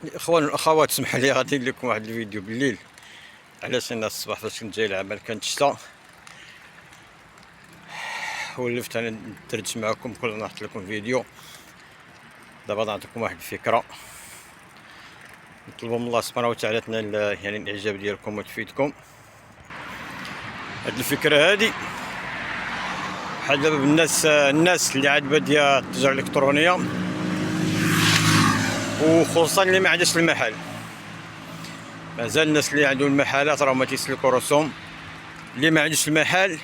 الاخوان والاخوات، سمح لي غادي ندير لكم واحد الفيديو بالليل على الناس الصباح فاش كنت جاي العمل كانت الشتا. ولفت انا ندردش معكم كل نحط لكم فيديو. دابا نعطيكم واحد الفكره، نطلبوا من الله سبحانه وتعالى تنال يعني الاعجاب ديالكم وتفيدكم. هاد الفكره هادي بحال دابا الناس اللي عاد باديه التجاره الالكترونيه، وخصوصا اللي ما عندهاش المحل. مازال الناس اللي عندهم المحلات راهم ما تيسلكوا راسهم. اللي ما عندوش المحل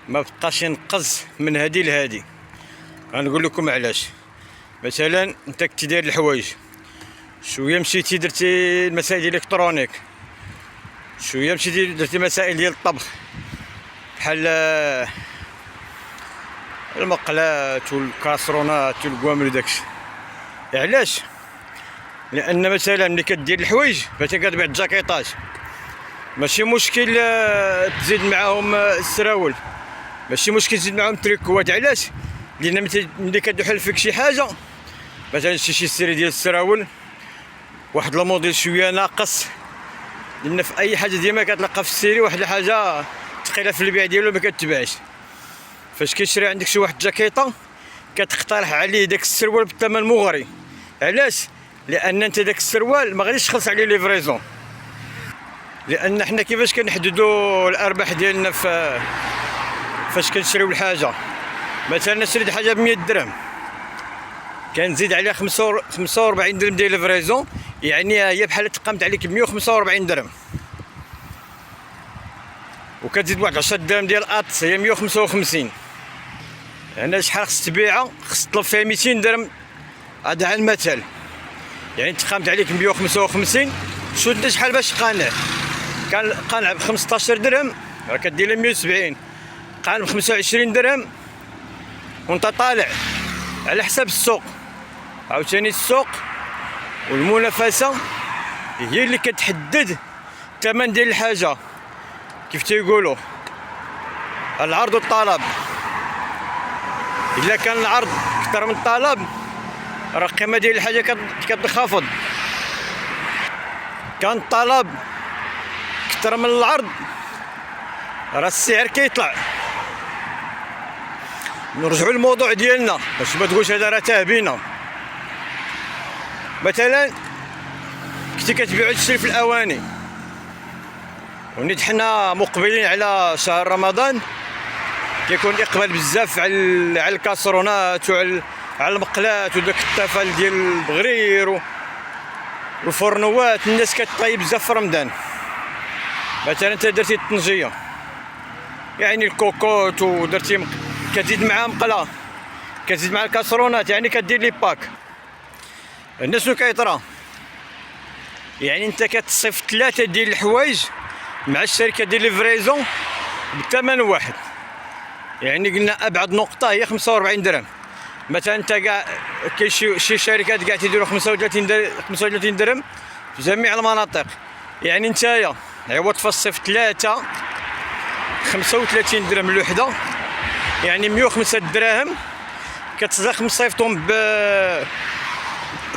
ما بقاش ينقز من هادي لهادي. غنقول لكم علاش. مثلا انت كنتي داير الحوايج، شويه مشيتي درتي المسائل ديال الالكترونيك، شويه مشيتي درتي مسائل ديال الطبخ بحال المقلات والكاسرونات والكوامل وداكشي. علاش؟ لان مثلا ملي كدير الحوايج مثلا كتبيع الجاكيطات، ماشي مشكل تزيد معاهم السراول، ماشي مشكل تزيد معاهم التريكوات. علاش؟ لان ملي كتحل فيك شي حاجه، مثلا شي سيري ديال السراول واحد الموديل شويه ناقص، لان في اي حاجه ديما كتلقى في السيري واحد الحاجه ثقيله في البيع ديالو ما كتباعش. فاش كيشري عندك شي واحد جاكيطه كتقترح عليه داك السروال بالثمن مغري. علاش؟ لان انت داك السروال ما غاديش تخلص عليه ليفريزون. لان حنا كيفاش كنحددوا الارباح ديالنا فاش كنشريو الحاجه. مثلا شريت حاجه ب 100 درهم، كنزيد عليها 45 درهم ديال ليفريزون، يعني هي بحال تقامت عليك ب 145 درهم، وكتزيد واحد 10 درهم ديال الاطس هي 155. يعني شحال خص تبيعها؟ خص تطلب فيها 200 درهم. هذا على المثل، يعني تقامت عليك 155. شو انت شحال باش قانع؟ كان قانع ب 15 درهم راه كدير لها 170، قانع ب 25 درهم، وانت طالع على حساب السوق. عاوتاني السوق والمنافسه هي اللي كتحدد الثمن ديال الحاجه. كيف تيقولوا العرض والطلب، الا كان العرض اكثر من الطلب راه القيمه ديال الحاجه كتنخفض. كان الطلب اكثر من العرض راه السعر كيطلع. نرجعوا للموضوع ديالنا باش ما تقولش هذا راه تهبينه. مثلا كنتي كتبيعو تشري في الاواني، ونيت حنا مقبلين على شهر رمضان كيكون اقبال بزاف على الكاسرونات وعلى المقلات وداك الطفل ديال البغرير والفرنوات. الناس كطيب بزاف في رمضان. مثلا انت درتي الطنجيه يعني الكوكوت ودرتي كتزيد معها مقله، كتزيد مع الكاسرونات، يعني كدير لي باك. الناس شنو كيطرا؟ يعني انت كتصيف 3 ديال الحوايج مع الشركه ديال ليفريزون بالثمن واحد. يعني قلنا ابعد نقطه هي 45 درهم. مثلا انت كاع كاين شي شركات كاع تيديروا 35 درهم في جميع المناطق. يعني نتايا عوض فالصيف 3 35 درهم الوحده، يعني 105 دراهم كتزاق مصيفطهم ب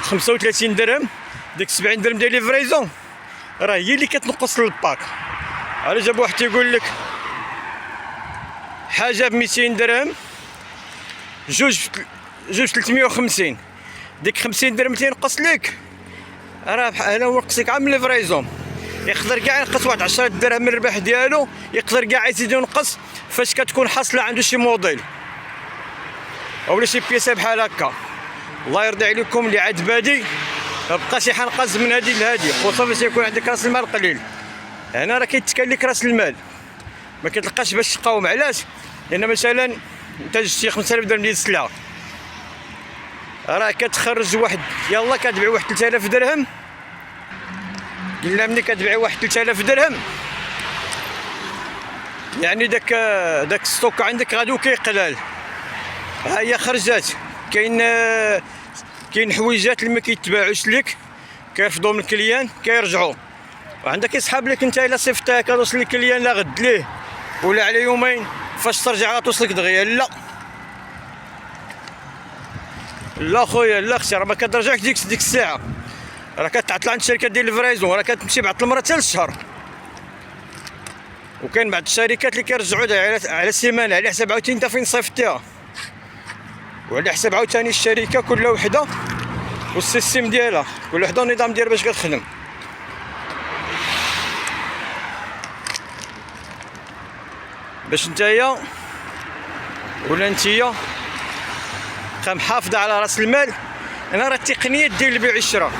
35 درهم. ديك 70 درهم ديال ليفريزون راه هي اللي كتنقص للباك. على جاب واحد تيقول لك حاجه ب 200 درهم، جوج 350، ديك 50 درهم تينقص لك راه بحال هو نقصك عام ليفريزون. يقدر كاع ينقص واحد 10 درهم من الربح ديالو، يقدر كاع يزيد ينقص فاش كتكون حاصله عنده شي موديل اولا شي بياسه بحال هكا. الله يرضي عليكم اللي عاد بادي ما بقاش يحنقز من هادي لهادي، خصوصا فاش يكون عندك راس المال قليل. هنا راه كيتكلك راس المال ما كتلقاش باش تقاوم. علاش؟ لان مثلا انت جبتي 5000 درهم ديال السلعه، راه كتخرج واحد يلا كتبيع واحد 3000 درهم. قلنا ملي كتبيع واحد 3000 درهم يعني داك الستوك عندك غادي كيقلال. ها هي خرجات. كاين حويجات اللي ما كيتباعوش لك كيرفضوا من الكليان كيرجعوا، وعندك يسحب لك انت الا صيفطتها كتوصل للكليان لا غد ليه ولا على يومين، فاش ترجع غتوصلك دغيا. لا خويا لا اختي راه ما كترجعش ديك الساعه. راه كتعطل عند الشركه ديال الفريزون، راه كتمشي بعض المرات حتى للشهر. وكاين بعض الشركات اللي كيرجعوا على سيمانه على حساب عاوتاني انت فين صيفطتيها، وعلى حساب عاوتاني الشركه كل وحده والسيستم ديالها، كل وحده النظام ديالها باش كتخدم. باش نتايا ولا نتيا كمحافظه على راس المال، انا راه التقنيات ديال البيع والشراء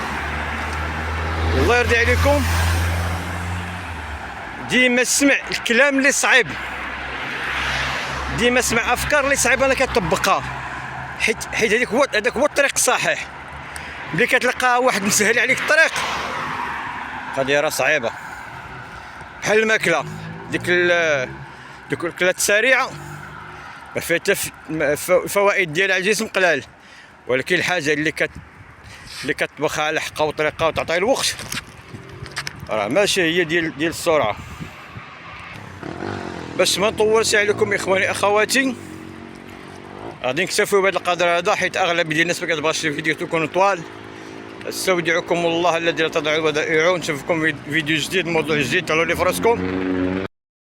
الله يرضي عليكم ديما اسمع الكلام اللي صعيب، ديما اسمع افكار اللي صعيبه انا كتطبقها، حيت هذاك هو الطريق الصحيح. ملي كتلقى واحد مسهل عليك الطريق قضيه راه صعيبه، بحال الماكله ديك الاكلات السريعه ما فيها حتى الفوائد ديالها على الجسم قلال، ولكن الحاجه اللي كتطبخها على حقها وطريقه وتعطيها الوقت راه ماشي هي ديال السرعه. باش ما نطولش عليكم اخواني اخواتي، غادي نكتفيو بهذا القدر هذا، حيت اغلب ديال الناس ما كتبغاش الفيديو تكون طوال. استودعكم الله الذي لا تضيع ودائعه، نشوفكم في فيديو جديد موضوع جديد، طلعوا لي فراسكم.